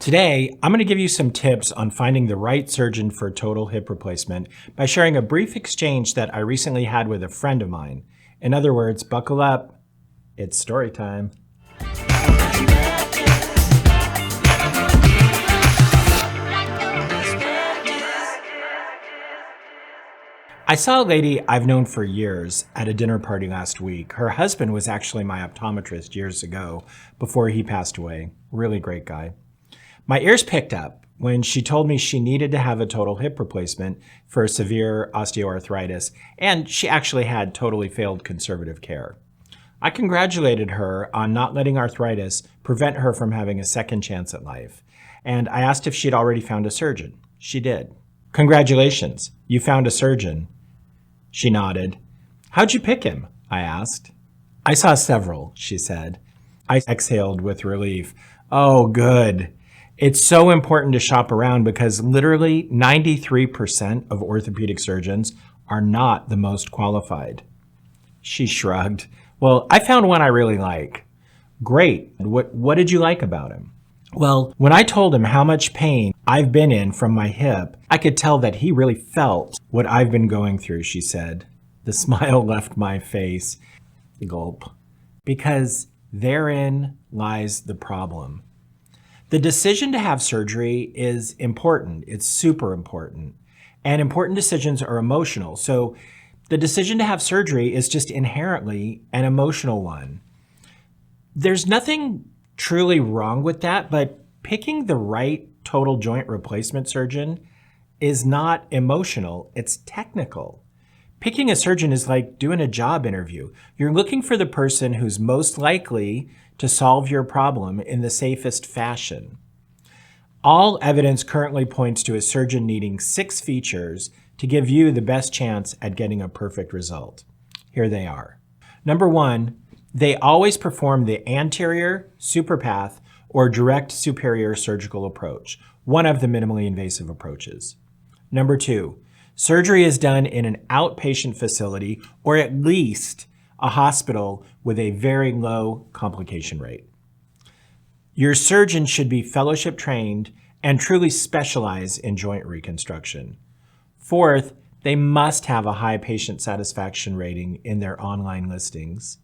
Today, I'm going to give you some tips on finding the right surgeon for total hip replacement by sharing a brief exchange that I recently had with a friend of mine. In other words, buckle up, it's story time. I saw a lady I've known for years at a dinner party last week. Her husband was actually my optometrist years ago before he passed away. Really great guy. My ears picked up when she told me she needed to have a total hip replacement for severe osteoarthritis, and she actually had totally failed conservative care. I congratulated her on not letting arthritis prevent her from having a second chance at life, and I asked if she'd already found a surgeon. She did. Congratulations, you found a surgeon. She nodded. How'd you pick him? I asked. I saw several, she said. I exhaled with relief. Oh, good. It's so important to shop around because literally 93% of orthopedic surgeons are not the most qualified. She shrugged. Well, I found one I really like. Great. What did you like about him? Well, when I told him how much pain I've been in from my hip, I could tell that he really felt what I've been going through, she said. The smile left my face. Gulp. Because therein lies the problem. The decision to have surgery is important. It's super important. And important decisions are emotional. So the decision to have surgery is just inherently an emotional one. There's nothing truly wrong with that, but picking the right total joint replacement surgeon is not emotional, it's technical. Picking a surgeon is like doing a job interview. You're looking for the person who's most likely to solve your problem in the safest fashion. All evidence currently points to a surgeon needing 6 features to give you the best chance at getting a perfect result. Here they are. Number 1, they always perform the anterior, superpath, or direct superior surgical approach, one of the minimally invasive approaches. Number 2, surgery is done in an outpatient facility or at least a hospital with a very low complication rate. Your surgeon should be fellowship trained and truly specialize in joint reconstruction. 4th, they must have a high patient satisfaction rating in their online listings.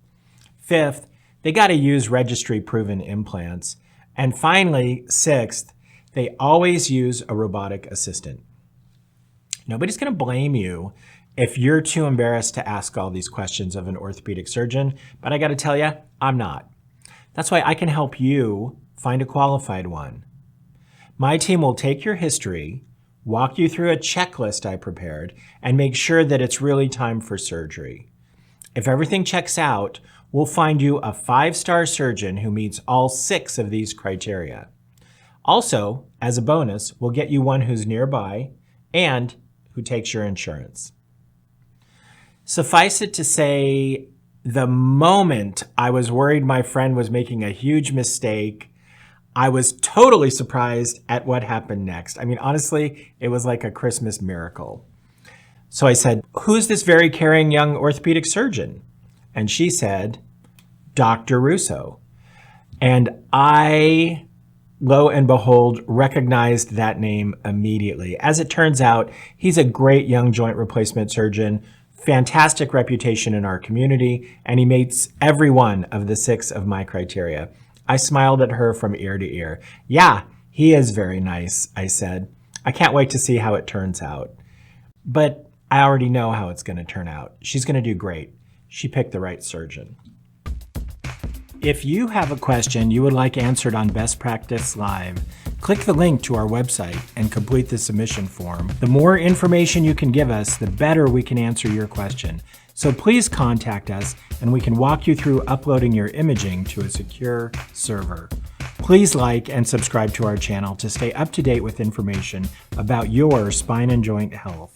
5th, they got to use registry-proven implants. And finally, 6th, they always use a robotic assistant. Nobody's going to blame you if you're too embarrassed to ask all these questions of an orthopedic surgeon, but I got to tell you, I'm not. That's why I can help you find a qualified one. My team will take your history, walk you through a checklist I prepared, and make sure that it's really time for surgery. If everything checks out, we'll find you a 5-star surgeon who meets all 6 of these criteria. Also, as a bonus, we'll get you one who's nearby and who takes your insurance. Suffice it to say, the moment I was worried my friend was making a huge mistake, I was totally surprised at what happened next. I mean, honestly, it was like a Christmas miracle. So I said, who's this very caring young orthopedic surgeon? And she said, Dr. Russo. And I, lo and behold, recognized that name immediately. As it turns out, he's a great young joint replacement surgeon, fantastic reputation in our community, and he meets every one of the 6 of my criteria. I smiled at her from ear to ear. Yeah, he is very nice, I said. I can't wait to see how it turns out. But I already know how it's going to turn out. She's going to do great. She picked the right surgeon. If you have a question you would like answered on Best Practice Live, click the link to our website and complete the submission form. The more information you can give us, the better we can answer your question. So please contact us and we can walk you through uploading your imaging to a secure server. Please like and subscribe to our channel to stay up to date with information about your spine and joint health.